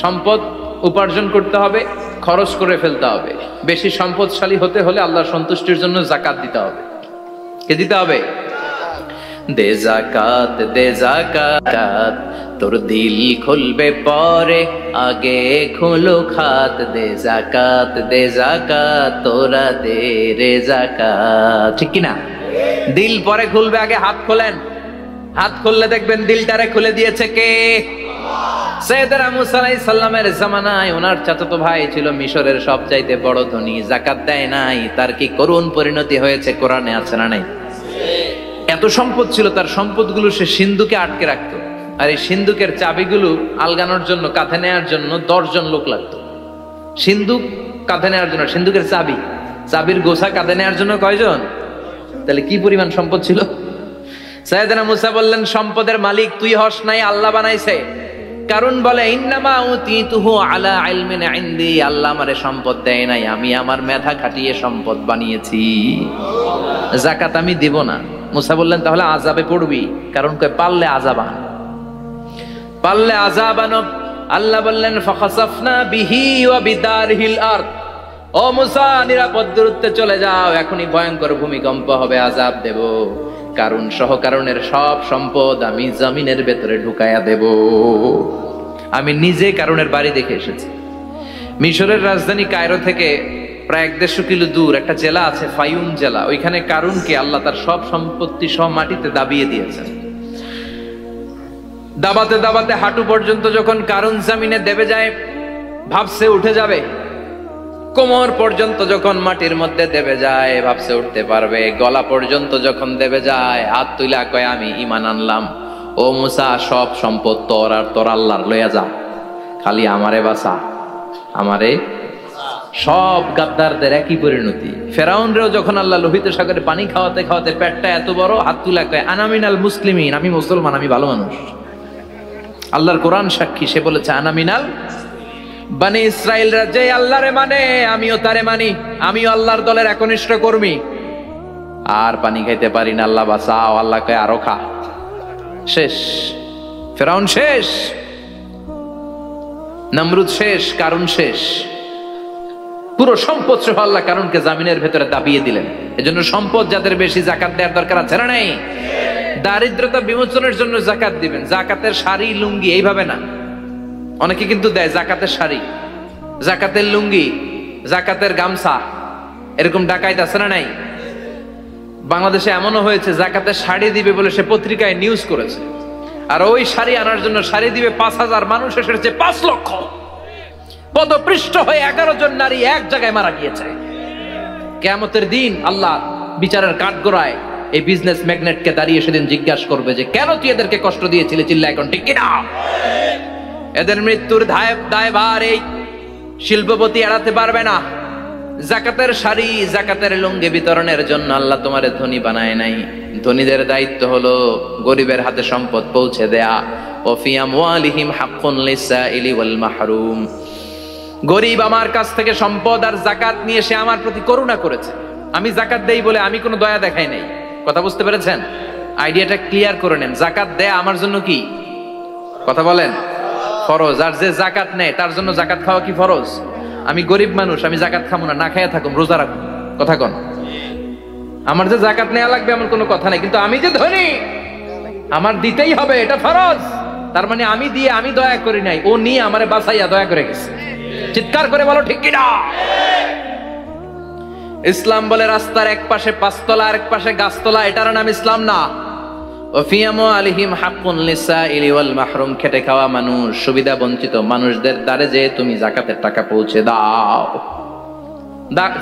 সম্পদ উপার্জন করতে হবে, খরচ করে ফেলতে হবে। বেশি সম্পদশালী হতে হলে আল্লাহর সন্তুষ্টির জন্য জাকাত দিতে হবে। কে দিতে হবে? দে জাকাত, দে জাকাত, তোর দিল খুলবে পরে, আগে খুলো খাত। দে জাকাত, দে জাকাত, তোরা দে রে জাকাত। ঠিক কিনা? দিল পরে খুলবে, আগে হাত খোলেন। হাত খুললে দেখবেন দিলটারে খুলে দিয়েছে কে? সাইয়েদনা মুসা আলাইহিস সালামের জামানায় ওনার চাচাতো ভাই ছিল মিশরের সবচাইতে বড় ধনী, যাকাত দেয় নাই। তার কি করুণ পরিণতি হয়েছে কোরআনে আছে না নাই? এত সম্পদ ছিল, তার সম্পদগুলো সে সিন্ধুকে আটকে রাখতো। আর এই সিন্ধুকের চাবিগুলো আলগানোর জন্য, কাঁধে নেওয়ার জন্য 10 জন লোক লাগতো। সিন্ধুক কাঁধে নেওয়ার জন্য, সিন্ধুকের চাবির গোছা কাঁধে নেওয়ার জন্য কয়জন? তাহলে কি পরিমাণ সম্পদ ছিল? সাইয়েদনা মুসা বললেন, সম্পদের মালিক তুই হস নাই, আল্লাহ বানাইছে। কারণ বলে, ইন্নামা উতিতুহু আলা ইলমিন ইনদি, আল্লাহ আমারে সম্পদ দেয় নাই, আমি আমার মেধা খাটিয়ে সম্পদ বানিয়েছি। যাকাত আমি দিব না। মুসা বললেন, তাহলে আযাবে পড়বি। কারণ কয় পারলে আযাব আন, পারলে আযাব আন। আল্লাহ বললেন, ফাখাসাফনা বিহি ওয়া বিদারহিল আরদ, ও মুসা নিরাপদ দূরত্বে চলে যাও, এখনই ভয়ঙ্কর ভূমিকম্প হবে, আযাব দেব। কারণ সহ কারণের সব সম্পদ আমি জমিনের ভেতরে ঢুকায়া দেব। আমি নিজে কারণের বাড়ি দেখে এসেছি। মিশরের রাজধানী কায়রো থেকে প্রায় 150 কিলো দূর একটা জেলা আছে, ফায়ুম জেলা। ওইখানে কারুনকে আল্লাহ তার সব সম্পত্তি সহ মাটিতে দাবিয়ে দিয়েছেন। দাবাতে দাবাতে হাঁটু পর্যন্ত যখন কারুন জামিনে দেবে যায়, ভাবছে উঠে যাবে। কোমর পর্যন্ত যখন মাটির মধ্যে দেবে যায়, ভাবছে উঠতে পারবে। গলা পর্যন্ত যখন দেবে যায়, হাত তুইলা কয়, আমি ঈমান আনলাম। ও মুসা, সব সম্পদ তোর আর তোর আল্লাহর লইয়া যা, খালি আমারে বাঁচা, আমারে। সব গাদ্দারদের একই পরিণতি। ফেরাউনরেও যখন আল্লাহ লোহিত সাগরে পানি খাওয়াতে খাওয়াতে পেটটা এত বড়, হাত তুলা কয়, আনা মিনাল মুসলিমিন, আমি মুসলমান, আমি ভালো মানুষ। আল্লাহর কোরআন সাক্ষী, সে বলেছে আনা মিনাল বনি ইসরাইলরা যে আল্লাহরে মানে, আমিও তারে মানি, আমিও আল্লাহর দলের একনিষ্ঠ কর্মী। আর পানি খাইতে পারি না, আল্লাহ বাঁচাও। আল্লাহ কয় আরো খা। শেষ, ফেরাউন শেষ, নমরুদ শেষ, কারুন শেষ। পুরো সম্পদ সহ আল্লাহ কারুনকে জামিনের ভেতরে দাবিয়ে দিলেন। এজন্য সম্পদ যাদের বেশি, যাকাত দেওয়ার দরকার আছে না নাই? দারিদ্রতা বিমোচনের জন্য যাকাত দিবেন। যাকাতের শাড়ি লুঙ্গি এইভাবে না, অনেকে কিন্তু দেয় যাকাতের শাড়ি, যাকাতের লুঙ্গি, যাকাতের গামছা, এরকম ডাকাইত আছে না নাই? বাংলাদেশে এমনও হয়েছে, যাকাতের শাড়ি দিবে বলে সে পত্রিকায় নিউজ করেছে, আর ওই শাড়ি আনার জন্য শাড়ি দিবে 5000 মানুষ, এসেছে 5 লক্ষ। পদপৃষ্ঠ হয়ে 11 জন নারী এক জায়গায় মারা গিয়েছে। কিয়ামতের দিন আল্লাহ বিচারের কাঠগড়ায় এই বিজনেস ম্যাগনেটকে দাঁড়িয়ে সেদিন জিজ্ঞাসা করবে যে, কেন তুই এদেরকে কষ্ট দিয়েছিলি? চিল্লা এখন ঠিক কিনা? এদের মৃত্যুর দায়ভার এই শিল্পপতি এড়াতে পারবে না। যাকাতের শাড়ি, যাকাতের লুঙ্গি বিতরণের জন্য আল্লাহ তোমারে ধনী বানায় নাই। ধনীদের দায়িত্ব হলো গরিবের হাতে সম্পদ পৌঁছে দেয়া। ওয়া ফি আমওয়ালিহিম হাক্কুন লিসাইলি ওয়াল মাহরুম। গরিব আমার কাছ থেকে সম্পদ আর যাকাত নিয়ে সে আমার প্রতি করুণা করেছে। আমি যাকাত দেই বলে আমি কোনো দয়া দেখাই নাই। কথা বুঝতে পেরেছেন? আইডিয়াটা ক্লিয়ার করে নেন। যাকাত দেয়া আমার জন্য কি? কথা বলেন, ফরজ। আর যে যাকাত নেয় তার জন্য যাকাত খাওয়া কি ফরজ? আমি গরিব মানুষ, আমি যাকাত খাবো না, না খাইয়া থাকুম, রোজা রাখুন। কথা কন, আমার যে যাকাত নেওয়া লাগবে এমন কোনো কথা নাই, কিন্তু আমি যে ধনী আমার দিতেই হবে, এটা ফরজ। তার মানে আমি দিয়ে আমি দয়া করি নাই, ও নিয়ে আমারে বাঁচাইয়া দয়া করে গেছে। চিৎকার করে বলো ঠিক কিনা? ইসলাম বলে রাস্তার এক পাশে 5 তলা আর এক পাশে গাছতলা, এটার নাম ইসলাম না। খেটে খাওয়া মানুষ, সুবিধা বঞ্চিত মানুষদের দ্বারে যে তুমি যাকাতের টাকা পৌঁছে দাও।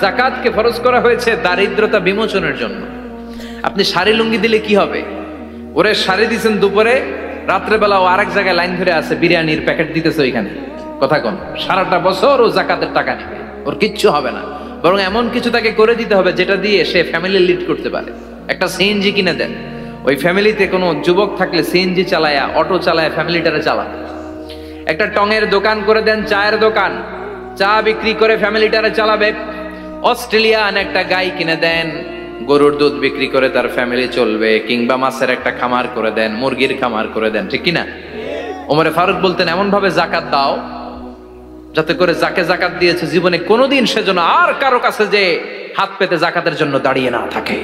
যাকাতকে ফরজ করা হয়েছে দারিদ্রতা বিমোচনের জন্য। আপনি শাড়ি লুঙ্গি দিলে কি হবে? ওরে শাড়ি দিচ্ছেন দুপুরে, রাত্রেবেলা ও আরেক জায়গায় লাইন ধরে আছে, বিরিয়ানির প্যাকেট দিতেছে ওইখানে। কথা কন, সারাটা বছর ও যাকাতের টাকা নেবে, ওর কিচ্ছু হবে না। বরং এমন কিছু তাকে করে দিতে হবে যেটা দিয়ে সে ফ্যামিলি লিড করতে পারে। একটা সিএনজি কিনে দেন, ওই ফ্যামিলিতে কোনো যুবক থাকলে সিএনজি চালায়া, অটো চালায়া ফ্যামিলিটারে চালান। একটা টঙের দোকান করে দেন, চায়ের দোকান, চা বিক্রি করে ফ্যামিলিটারে চালাবে। অস্ট্রেলিয়ান একটা গাই কিনে দেন, গরুর দুধ বিক্রি করে তার ফ্যামিলি চলবে। কিংবা মাছের একটা খামার করে দেন, মুরগির খামার করে দেন, ঠিক কিনা? ওমরে ফারুক বলতেন, এমন ভাবে যাকাত দাও যাতে করে যাকে জাকাত দিয়েছে জীবনে কোনোদিন সেজন্য আর কারো কাছে যে হাত পেতে জাকাতের জন্য দাঁড়িয়ে না থাকে।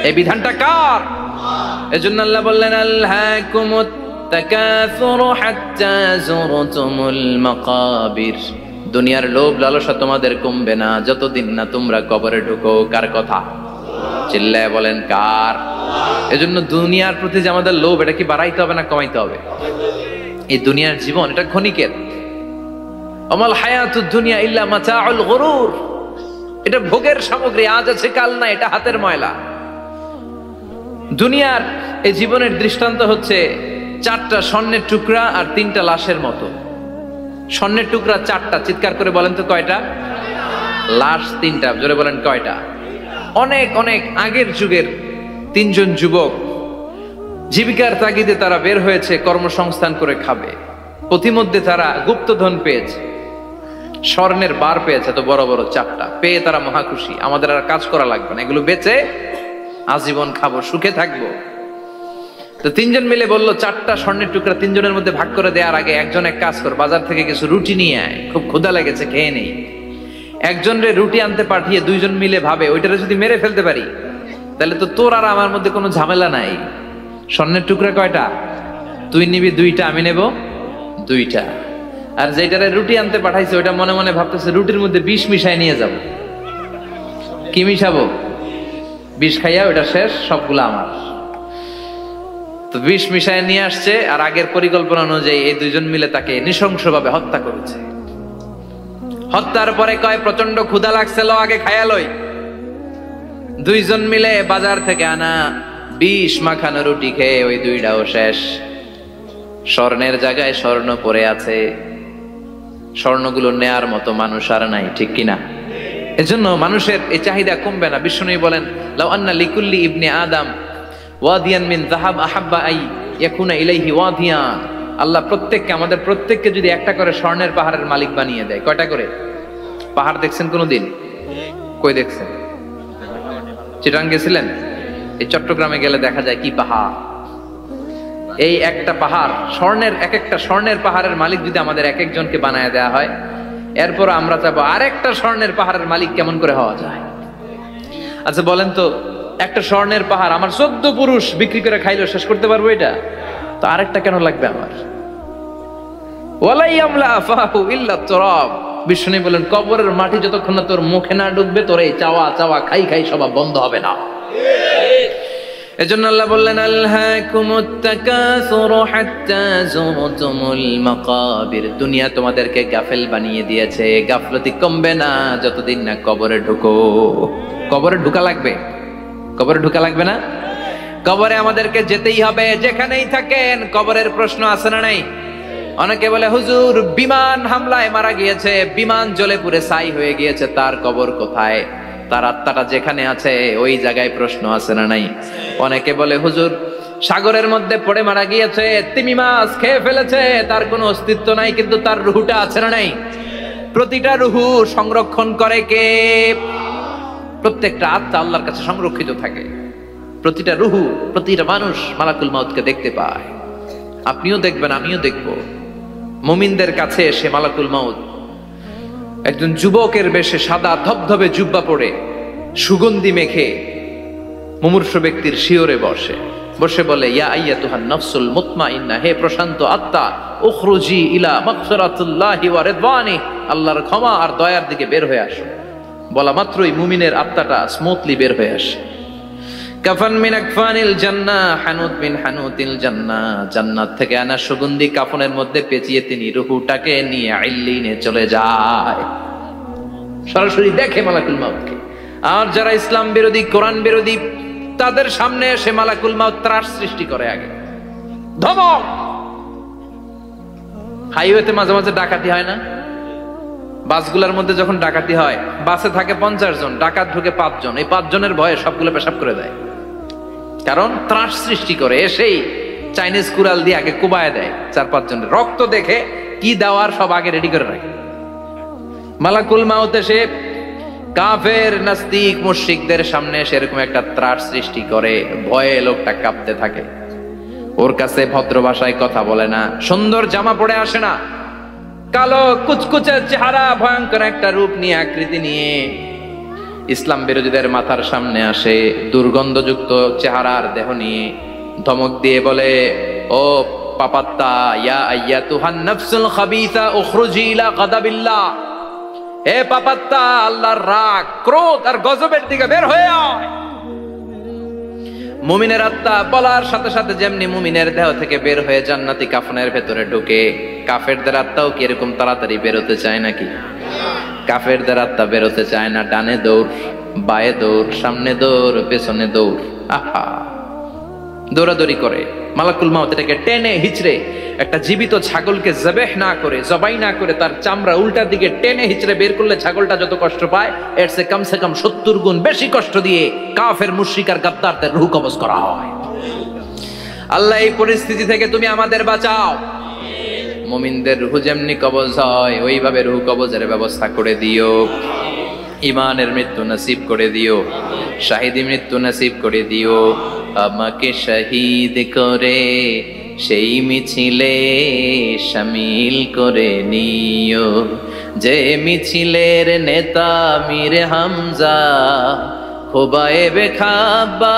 এই বিধানটা কার? এজন্য আল্লাহ বললেন আলহাকুমুত তাকাসুরু হাত্তা যুরতুমুল মাকাবির। দুনিয়ার লোভ লালসা তোমাদের কমবে না যতদিন না তোমরা কবরে ঢুকো। কার কথা? চিল্লায় বলেন কার? এজন্য দুনিয়ার প্রতি যে আমাদের লোভ, এটা কি বাড়াইতে হবে না কমাইতে হবে? এই দুনিয়ার জীবন এটা ক্ষণিকের। আমাল হায়াতুদ দুনিয়া ইল্লা মাতাউল গুরুর। এটা ভোগের সামগ্রী, আজ আছে কাল না, এটা হাতের ময়লা। দুনিয়ার এই জীবনের দৃষ্টান্ত হচ্ছে 4টা স্বর্ণের টুকরা আর 3টা লাশের মতো। স্বর্ণের টুকরা 4টা, চিৎকার করে বলেন তো কয়টা? লাশ 3টা, জোরে বলেন কয়টা? অনেক অনেক আগের যুগের 3 জন যুবক জীবিকার তাগিদে তারা বের হয়েছে কর্মসংস্থান করে খাবে। পথিমধ্যে তারা গুপ্তধন পেয়েছে, স্বর্ণের বার পেয়েছে, তো বড় বড় 4টা পেয়ে তারা মহা খুশি। আমাদের আর কাজ করা লাগবে না, এগুলো বেচে আজীবন খাবো, সুখে থাকবো। তো 3 জন মিলে বললো 4টা স্বর্ণের টুকরা 3 জনের মধ্যে ভাগ করে দেওয়ার আগে একজন এক কাজ কর, বাজার থেকে কিছু রুটি নিয়ে আয়, খুব ক্ষুধা লেগেছে, খেয়ে নেই। একজনের রুটি আনতে পাঠিয়ে 2 জন মিলে ভাবে ওইটারে যদি মেরে ফেলতে পারি তাহলে তো তোর আর আমার মধ্যে কোনো ঝামেলা নাই। স্বর্ণের টুকরা কয়টা? তুই নিবি 2টা, আমি নেব 2টা। আর যেটারে রুটি আনতে পাঠাইছে ওইটা মনে মনে ভাবতেছে রুটির মধ্যে বিষ মিশাই নিয়ে যাব। কি মিশাবো? বিষ খাইয়া ওইটা শেষ, সবগুলো আমার। তো বিষ মিশায় নিয়ে আসছে, আর আগের পরিকল্পনা অনুযায়ী এই 2 জন মিলে তাকে নৃশংসভাবে হত্যা করেছে। হত্যার পরে কয় প্রচন্ড ক্ষুধা লাগছে, লো আগে খাইয়া লই। 2 জন মিলে বাজার থেকে আনা বিষ মাখানো রুটি খেয়ে ওই 2টাও শেষ। স্বর্ণের জায়গায় স্বর্ণ পড়ে আছে, স্বর্ণগুলো নেয়ার মতো মানুষ আর নাই, ঠিক কিনা? এজন্য মানুষের এই চাহিদা কমবে না। বিষ্ণু বলেন লাউ আন্না লিকুল্লি ইবনে আদম ওয়াদিয়ান মিন যাহাব আহাব্বা আই ইয়াকুনা ইলাইহি ওয়াদিয়ান। আল্লাহ প্রত্যেককে, আমাদের প্রত্যেককে যদি একটা করে স্বর্ণের পাহাড়ের মালিক বানিয়ে দেয়। কয়টা করে পাহাড় দেখছেন কোনোদিন? কই দেখছেন? চিটাং গেছিলেন? এই চট্টগ্রামে গেলে দেখা যায় কি পাহাড়। এই একটা পাহাড় স্বর্ণের, এক একটা স্বর্ণের পাহাড়ের মালিক যদি আমাদের এক একজনকে বানায় দেওয়া হয়, এরপর আমরা চাবো আরেকটা স্বর্ণের পাহাড়ের মালিক কেমন করে হওয়া যায়। আচ্ছা বলেন তো, একটা স্বর্ণের পাহাড় আমার 14 পুরুষ বিক্রি করে খাইলেও শেষ করতে পারবো এটা? তো আরেকটা কেন লাগবে আমার? ওয়ালাই আমলা আফাহু ইল্লা তুরাব। বিষ্ণু বলেন কবরের মাটি যতক্ষণ না তোর মুখে না ঢুকবে, তোর এই চাওয়া চাওয়া খাই খাই সব বন্ধ হবে না। এজন্য আল্লাহ বললেন আলহাকুমুত তাকাসুরু হাত্তা যুরতুমুল মাকাবির। দুনিয়া তোমাদেরকে গাফেল বানিয়ে দিয়েছে, গাফলতি কমবে না যতদিন না কবরে ঢুকো। কবরে ঢুকা লাগবে, কবরে ঢুকা লাগবে না? কবরে আমাদেরকে যেতেই হবে, যেখানেই থাকেন। কবরের প্রশ্ন আছে না নাই? অনেকে বলে হুজুর বিমান হামলায় মারা গিয়েছে, বিমান জ্বলে পুড়ে ছাই হয়ে গিয়েছে, তার কবর কোথায়? তার আত্মাটা যেখানে আছে ওই জায়গায় প্রশ্ন আছে না নাই? অনেকে বলে হুজুর সাগরের মধ্যে পড়ে মারা গিয়েছে, তিমি মাছ খেয়ে ফেলেছে, তার কোনো অস্তিত্ব নাই, কিন্তু তার রুহুটা আছে না নাই? প্রতিটা রুহু সংরক্ষণ করে কে? প্রত্যেকটা আত্মা আল্লাহর কাছে সংরক্ষিত থাকে। প্রতিটা রুহু, প্রতিটা মানুষ মালাকুল মাউতকে দেখতে পায়। আপনিও দেখবেন, আমিও দেখব। মুমিনদের কাছে এসে মালাকুল মাউত একজন যুবকের বেশে সাদা ধবধবে জুব্বা পরে সুগন্ধি মেখে মুমূর্ষ ব্যক্তির শিয়রে বসে বসে বলে ইয়া আইয়াতুহান নাফসুল মুতমাইন্না, হে প্রশান্ত আত্মা, উখরুজি ইলা মাগফিরাতুল্লাহি ওয়া রিদওয়ানি, আল্লাহর ক্ষমা আর দয়ার দিকে বের হয়ে আসো। বলা মাত্রই মুমিনের আত্মাটা স্মুথলি বের হয়ে আসে। কাফান মিন আকফানিল জান্নাহ, হানুত মিন হানুতিল জান্নাহ, জান্নাত থেকে আনা সুগন্ধি কাফনের মধ্যে পেঁচিয়ে তিনি রূহটাকে নিয়ে ইল্লিনে চলে যায়। সরাসরি দেখে মালাকুল মাউতকে। আর যারা ইসলাম বিরোধী, কোরআন বিরোধী, তাদের সামনে এসে মালাকুল মাউত ত্রাস সৃষ্টি করে। আগে ধমক। হাইওয়েতে মাঝে মাঝে ডাকাতি হয় না? বাসগুলোর মধ্যে যখন ডাকাতি হয়, বাসে থাকে 50 জন, ডাকাত ঢুকে 5 জন। এই 5 জনের ভয়ে সবগুলো পেশাব করে দেয়, কারণ ত্রাস সৃষ্টি করে। এসেই চাইনিজ কুড়াল দিয়ে আগে কুবায় দেয় 4-5 জনের। রক্ত দেখে কি দেওয়ার সব আগে রেডি করে রাখে। মালাকুল মাউত এসে কাফের নাস্তিক মুশরিকদের সামনে সেরকম একটা ত্রাস সৃষ্টি করে, ভয়ে লোকটা কাঁপতে থাকে। ওর কাছে ভদ্র ভাষায় কথা বলে না, সুন্দর জামা পরে আসে না, কালো কুচকুচে চেহারা, ভয়ঙ্কর একটা রূপ নিয়ে, আকৃতি নিয়ে ইসলাম বিরোধীদের মাথার সামনে আসে, দুর্গন্ধযুক্ত চেহারার দেহ নিয়ে ধমক দিয়ে বলে, ও পাপাত্তা, ইয়া আইয়াতুহান নাফসুল খাবিসা উখরুজি ইলা গাদাবিল্লাহ, হে পাপাত্তা, আল্লাহর রাগ, ক্রোধ আর গজবের দিকে বের হয়ে আয়। মুমিনের আত্মা বলার সাথে সাথে যেমনি মুমিনের দেহ থেকে বের হয়ে জান্নাতি কাফনের ভেতরে ঢুকে, কাফেরদের আত্মাও কি এরকম তাড়াতাড়ি বেরোতে চায় নাকি? কাফেরদের আত্মা বেরোতে চায় না, ডানে দৌড়, বায়ে দৌড়, সামনে দৌড়, পেছনে দৌড়, আহা দৌড়াদৌড়ি করে। মালাকুল মাউত এটাকে টেনে হিচড়ে, একটা জীবিত ছাগলকে জবেহ না করে, জবাই না করে, তার চামড়া উল্টার দিকে টেনে হিচড়ে বের করলে ছাগলটা যত কষ্ট পায়, এর সে কম 70 গুণ বেশি কষ্ট দিয়ে কাফের, মুশরিক আর গাদ্দারদের রূহ কবজ করা হয়। আল্লাহ এই পরিস্থিতি থেকে তুমি আমাদের বাঁচাও। মুমিনদের রূহ যেমনি কবজ হয়, ওইভাবে রূহ কবজের ব্যবস্থা করে দিও। ইমানের মৃত্যু নসিব করে দিও, শাহিদি মৃত্যু নসিব করে দিও। আমাকে শহীদ করে সেই মিছিলে শামিল করে নিও, যে মিছিলের নেতা মীর হামজা, খুবাইবে খাব্বাব,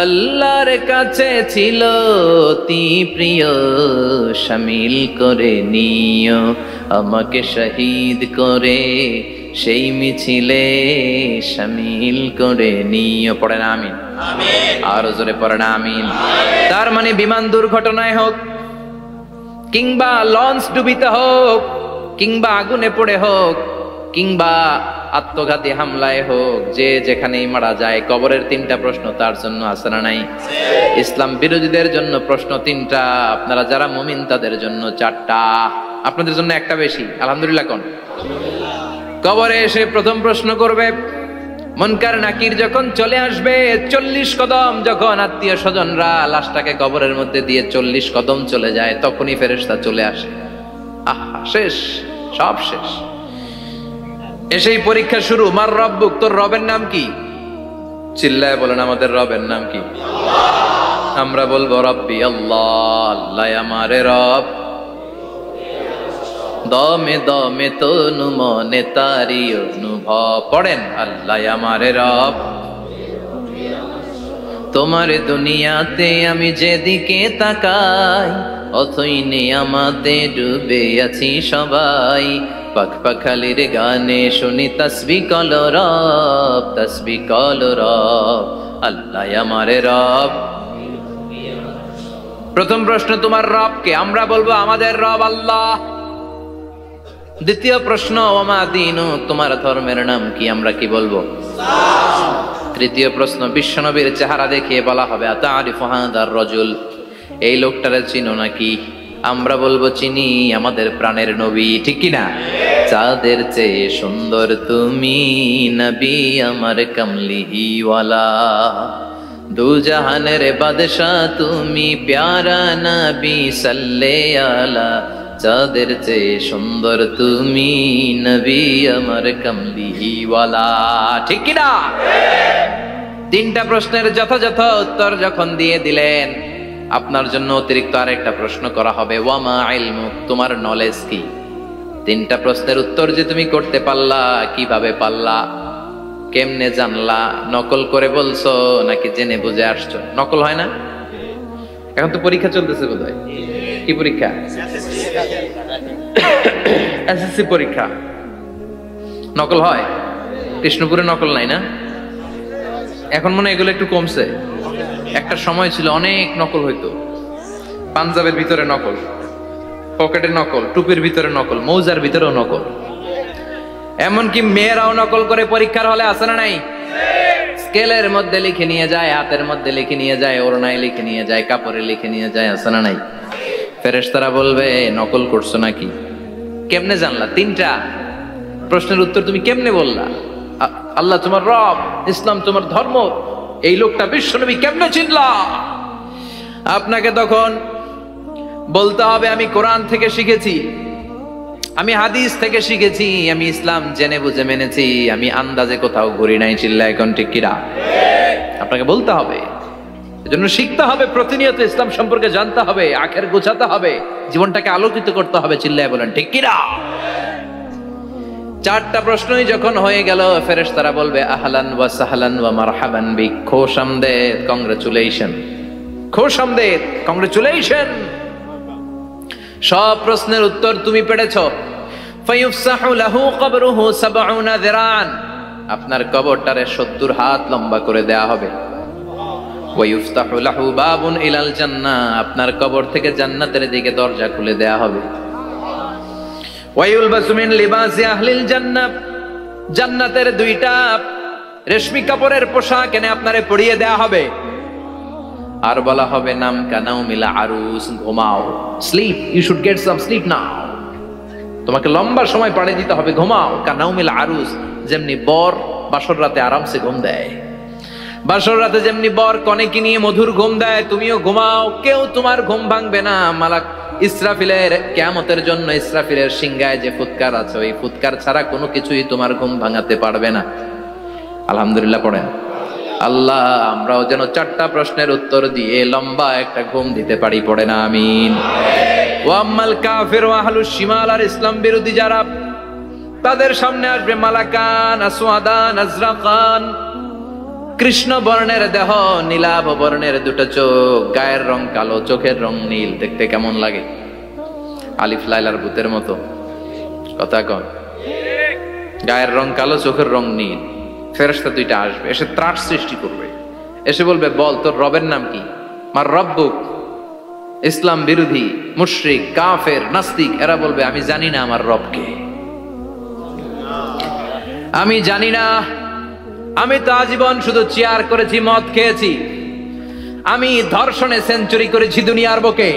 আল্লাহর কাছে ছিল অতি প্রিয়, শামিল করে নিও। আমাকে শহীদ করে সেই মিছিলে শামিল করে নিও। পড়েন আমিন, আরো জোরে পড়েন আমিন। তার মানে বিমান দুর্ঘটনায় হোক, কিংবা লঞ্চ ডুবিতে হোক, কিংবা আগুনে পড়ে হোক, কিংবা আত্মঘাতী হামলায় হোক, যে যেখানেই মারা যায়, কবরের 3টা প্রশ্ন তার জন্য আছে না নাই? ইসলাম বিরোধীদের জন্য প্রশ্ন 3টা, আপনারা যারা মুমিন তাদের জন্য 4টা, আপনাদের জন্য একটা বেশি। আলহামদুলিল্লাহ কোন? কবরে এসে প্রথম প্রশ্ন করবে, মুনকার নাকির যখন চলে আসবে, 40 কদম যখন আত্মীয় স্বজনরা লাশটাকে কবরের মধ্যে দিয়ে 40 কদম চলে যায়, তখনই ফেরেশতা চলে আসে। আহা, শেষ, সব শেষ। এসেই পরীক্ষা শুরু। মার রব্বুক, তোর রবের নাম কি? চিল্লায় বলেন, আমাদের রবের নাম কি? আমরা বলবো রব্বি আল্লাহ, আল্লাহ আমারে রব। দমে দমে তনু মনে তারি অনুভব। পড়েন, আল্লাহ আমারে রব। তোমার দুনিয়াতে আমি যেদিকে তাকাই, অথই নিয়ামতে ডুবে আছি সবাই। পাখ পাখালির গানে শুনি তাসবিহ কল রব, তাসবিহ কল রব, আল্লাহ আমারে রব। প্রথম প্রশ্ন, তোমার রব কে? আমরা বলবো আমাদের রব আল্লাহ। দ্বিতীয় প্রশ্ন, ওমা দীনু, তোমার ধর্মের নাম কি? আমরা কি বলবো? তৃতীয় প্রশ্ন, বিশ্বনবীর চেহারা দেখিয়ে বলা হবে, আতারিফু হাদার রাজুল, এই লোকটারে চিনো নাকি? আমরা বলবো চিনি, আমাদের প্রাণের নবী, ঠিক কি না? চাঁদের চেয়ে সুন্দর তুমি নবী, আমার কামলিওয়ালা, দু জাহানের বাদশাহ তুমি, প্যারা নবী সাল্লে আলা। চাঁদের চেয়ে সুন্দর তুমি নবী, আমার কামলিওয়ালা, ঠিক কি না? 3টা প্রশ্নের যথাযথ উত্তর যখন দিয়ে দিলেন, আপনার জন্য অতিরিক্ত আরেকটা প্রশ্ন করা হবে, ওয়ামা ইলমুক, তোমার নলেজ কি? 3টা প্রশ্নের উত্তর যে তুমি করতে পারলা, কিভাবে পারলা, কেমনে জানলা? নকল করে বলছো নাকি জেনে বুঝে আসছো? নকল হয় না? এখন তো পরীক্ষা চলতেছে বোধহয়। কি পরীক্ষা? এসএসসি পরীক্ষা। নকল হয়? কৃষ্ণপুরে নকল নাই না? এখন মনে হয় এগুলো একটু কমছে। একটা সময় ছিল অনেক নকল হইতো। পাঞ্জাবের ভিতরে নকল, পকেটে নকল, টুপির ভিতরে নকল, মৌজার ভিতরেও নকল। এমনকি মেয়েরাও নকল করে পরীক্ষার হলে, আছে না নাই? স্কেলের মধ্যে লিখে নিয়ে যায়, হাতের মধ্যে লিখে নিয়ে যায়, ওড়নায় লিখে নিয়ে যায়, কাপড়ে লিখে নিয়ে যায়, আছে না নাই? ফেরেশতারা বলবে, নকল করছো নাকি? কেমনে জানলা? 3টা প্রশ্নের উত্তর তুমি কেমনে বললা? আল্লাহ তোমার রব, ইসলাম তোমার ধর্ম, এই লোকটা বিশ্বনবী, কেমনে চিনলা? আপনাকে তখন বলতে হবে, আমি কোরআন থেকে শিখেছি, আমি হাদিস থেকে শিখেছি, আমি ইসলাম জেনে বুঝে মেনেছি, আমি আন্দাজে কোথাও ঘুরি নাই। চিল্লা এখন ঠিক কিরা? আপনাকে বলতে হবে। এজন্য শিখতে হবে, প্রতিনিয়ত ইসলাম সম্পর্কে জানতে হবে, আখের গোছাতে হবে, জীবনটাকে আলোকিত করতে হবে। চিল্লায় বলেন ঠিক কিনা? চারটা প্রশ্নই যখন হয়ে গেল, ফেরেশতারা বলবে আহলান ওয়া সাহলান ওয়া মারহাবান বিক, খোশামদেদ, কংগ্রাচুলেশন, খোশামদেদ, কংগ্রাচুলেশন, সব প্রশ্নের উত্তর তুমি পেরেছো। ফায়ুফসাহু লাহু কবরুহু ৭০ যিরান, আপনার কবরটারে ৭০ হাত লম্বা করে দেয়া হবে। ওয়ায়ুফতাহু লাহু বাবুন ইলাল জান্নাহ, আপনার কবর থেকে জান্নাতের দিকে দরজা খুলে দেয়া হবে। ওয়ায়ুলবাসু মিন লিবাসি আহলিল জান্নাহ, জান্নাতের দুইটা রেশমি কাপড়ের পোশাক এনে আপনারে পরিয়ে দেয়া হবে। আর বলা হবে নাম কানাউমিল আরুস, ঘুমাও, sleep, you should get some sleep now, তোমাকে লম্বা সময় পাড়ে দিতে হবে, ঘুমাও। কানাউমিল আরুস, যেমনি বর বাসর রাতে আরামসে ঘুম দেয়, বাসর রাতে যেমনি বর কনেকে নিয়ে মধুর ঘুম দেয়, তুমিও ঘুমাও, কেউ তোমার ঘুম ভাঙবে না। মালাক ইসরাফিলের, কিয়ামতের জন্য ইসরাফিলের সিংহায় যে ফুৎকার আছে, ওই ফুৎকার ছাড়া কোনো কিছুই তোমার ঘুম ভাঙাতে পারবে না। আলহামদুলিল্লাহ পড়েন। আল্লাহ আমরাও যেন চারটা প্রশ্নের উত্তর দিয়ে লম্বা একটা ঘুম দিতে পারি, পড়ে না আমিন। ওয়াম্মাল কাফির ওয়া আহলুশ শিমাল, আর ইসলাম বিরোধী যারা, তাদের সামনে আসবে মালাকান আসওয়াদান আজরাকান, কৃষ্ণ বর্ণের দেহ, নীলাভ বর্ণের দুটো চোখ, গায়ের রং কালো, চোখের রং নীল, দেখতে কেমন লাগে? আলিফ লাইলার ভূতের মতো, কথা কন। গায়ের রং কালো, চোখের রং নীল। ফেরেশতা দুইটা আসবে, এসে ত্রাস সৃষ্টি করবে, এসে বলবে বল তোর রবের নাম কি? মার রব্বুক। ইসলাম বিরোধী মুশরিক, কাফের, নাস্তিক এরা বলবে আমি জানি না আমার রবকে, আমি জানি না, আমি তো আজীবন শুধু চেয়ার করেছি, মদ খেয়েছি, আমি ধর্ষণে সেঞ্চুরি করেছি দুনিয়ার বুকে,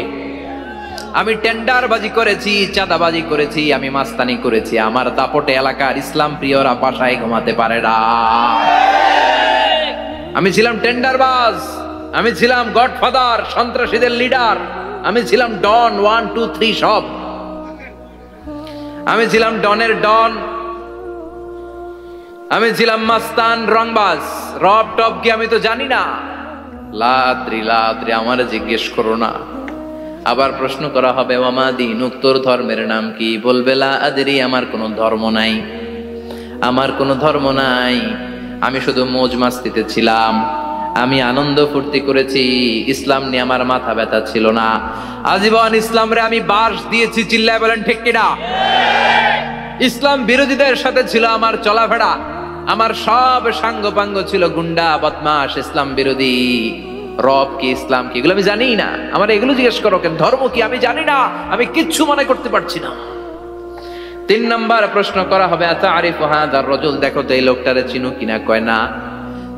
আমি টেন্ডারবাজি করেছি, চাঁদাবাজি করেছি, আমি মাস্তানি করেছি, আমার দাপটে এলাকার ইসলাম প্রিয়রা বাসায় ঘুমাতে পারে না। আমি ছিলাম টেন্ডারবাজ, আমি ছিলাম গডফাদার, সন্ত্রাসীদের লিডার, আমি ছিলাম ডন 1 2 3 সব, আমি ছিলাম ডনের ডন, আমি ছিলাম মাস্তান, রংবাজ, রব টপ কি আমি তো জানি না। লাদ্রি লাদ্রি, আমার জিজ্ঞেস করো না। আবার প্রশ্ন করা হবে ওয়ামা দীনুক, তোর ধর্মের নাম কি? বলবে লা আদরি, আমার কোনো ধর্ম নাই, আমার কোনো ধর্ম নাই, আমি শুধু মৌজ মাস্তিতে ছিলাম, আমি আনন্দ ফুর্তি করেছি, ইসলাম নিয়ে আমার মাথা ব্যথা ছিল না, আজীবন ইসলামরে আমি বাস দিয়েছি। চিল্লায় বলেন ঠিক কিনা? ইসলাম বিরোধীদের সাথে ছিল আমার চলাফেরা, আমার সব সাঙ্গপাঙ্গ ছিল গুন্ডা, বদমাশ, ইসলাম বিরোধী। রব কি, ইসলাম কি, এগুলো আমি জানি না, আমার এগুলো জিজ্ঞেস করো কেন? ধর্ম কি আমি জানি না, আমি কিচ্ছু মনে করতে পারছি না। 3 নম্বর প্রশ্ন করা হবে আতারিফু হাদার রাজুল, দেখো তো এই লোকটারে চিনো কিনা? কয় না,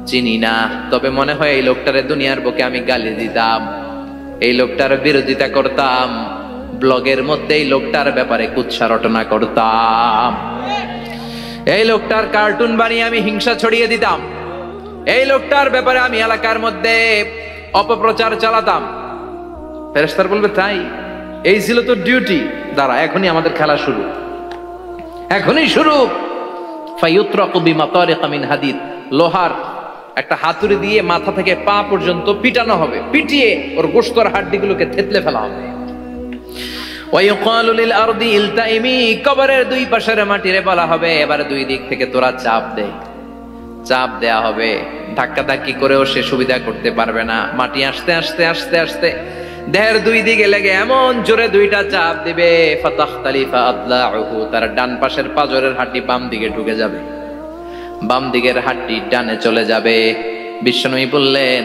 চিনি না, তবে মনে হয় এই লোকটারে দুনিয়ার বুকে আমি গালি দিতাম, এই লোকটার বিরোধিতা করতাম, ব্লগের মধ্যে এই লোকটার ব্যাপারে কুৎসা রটনা করতাম, এই লোকটার কার্টুন বানিয়ে আমি হিংসা ছড়িয়ে দিতাম, এই লোকটার ব্যাপারে আমি এলাকার মধ্যে অপপ্রচার চালাতাম। ফেরেশতারা বলবে তাই, এই ছিল তোর ডিউটি, দাঁড়া এখনই আমাদের খেলা শুরু, এখনই শুরু। ফায়ুতরাকু বিমাতারিকা মিন হাদিদ, লোহার একটা হাতুড়ি দিয়ে মাথা থেকে পা পর্যন্ত পিটানো হবে, পিটিয়ে ওর গোশতর হাড্ডিগুলোকে থেতলে ফেলা হবে। ওয়ায়ুকালু লিল আরদি ইলতাইমি, কবরের দুই পাশের মাটিরে বলা হবে এবারে দুই দিক থেকে তোরা চাপ দে, চাপ দেয়া হবে, ধাক্কা ধাক্কি করেও সে সুবিধা করতে পারবে না, মাটি আস্তে আস্তে আস্তে আস্তে দেহের দুই দিকে লেগে এমন জোরে দুইটা চাপ দিবে, ফাতাখতালিফা আদলাউহু, তার ডান পাশের পাজরের হাড্ডি বাম দিকে ঢুকে যাবে, বাম দিকের হাড্ডি ডানে চলে যাবে। বিশ্বনবী বললেন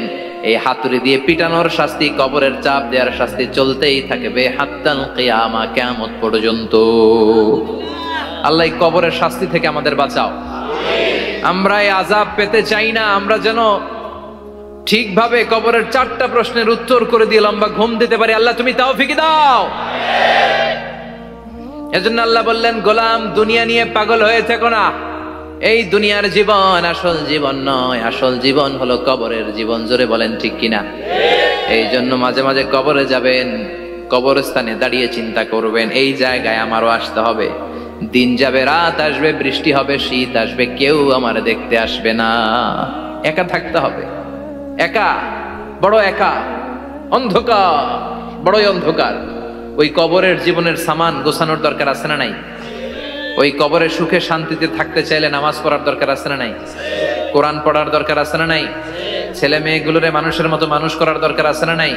এই হাতুড়ি দিয়ে পিটানোর শাস্তি, কবরের চাপ দেওয়ার শাস্তি চলতেই থাকবে হাত্তাল কিয়ামা, কিয়ামত পর্যন্ত। আল্লাহ এই কবরের শাস্তি থেকে আমাদের বাঁচাও, আমরা এই আযাব পেতে চাই না, আমরা যেন ঠিকভাবে কবরের 4টা প্রশ্নের উত্তর করে দিয়ে লম্বা ঘুম দিতে পারি। আল্লাহ তুমি তৌফিক দাও। এজন্য আল্লাহ বললেন গোলাম দুনিয়া নিয়ে পাগল হয়ে থেকো না, এই দুনিয়ার জীবন আসল জীবন নয়, আসল জীবন হলো কবরের জীবন। জোরে বলেন ঠিক কিনা? এই জন্য মাঝে মাঝে কবরে যাবেন, কবরস্থানে দাঁড়িয়ে চিন্তা করবেন এই জায়গায় আমারও আসতে হবে, দিন যাবে, রাত আসবে, বৃষ্টি হবে, শীত আসবে, কেউ আমার দেখতে আসবে না, একা থাকতে হবে, একা বড় একা, অন্ধকার, বড়ই অন্ধকার। ওই কবরের জীবনের সামান গোছানোর দরকার আছে না নাই? ওই কবরে সুখে শান্তিতে থাকতে চাইলে নামাজ পড়ার দরকার আছে না নাই? কোরআন পড়ার দরকার আছে না নাই? ছেলে মেয়েগুলোরে মানুষের মতো মানুষ করার দরকার আছে না নাই?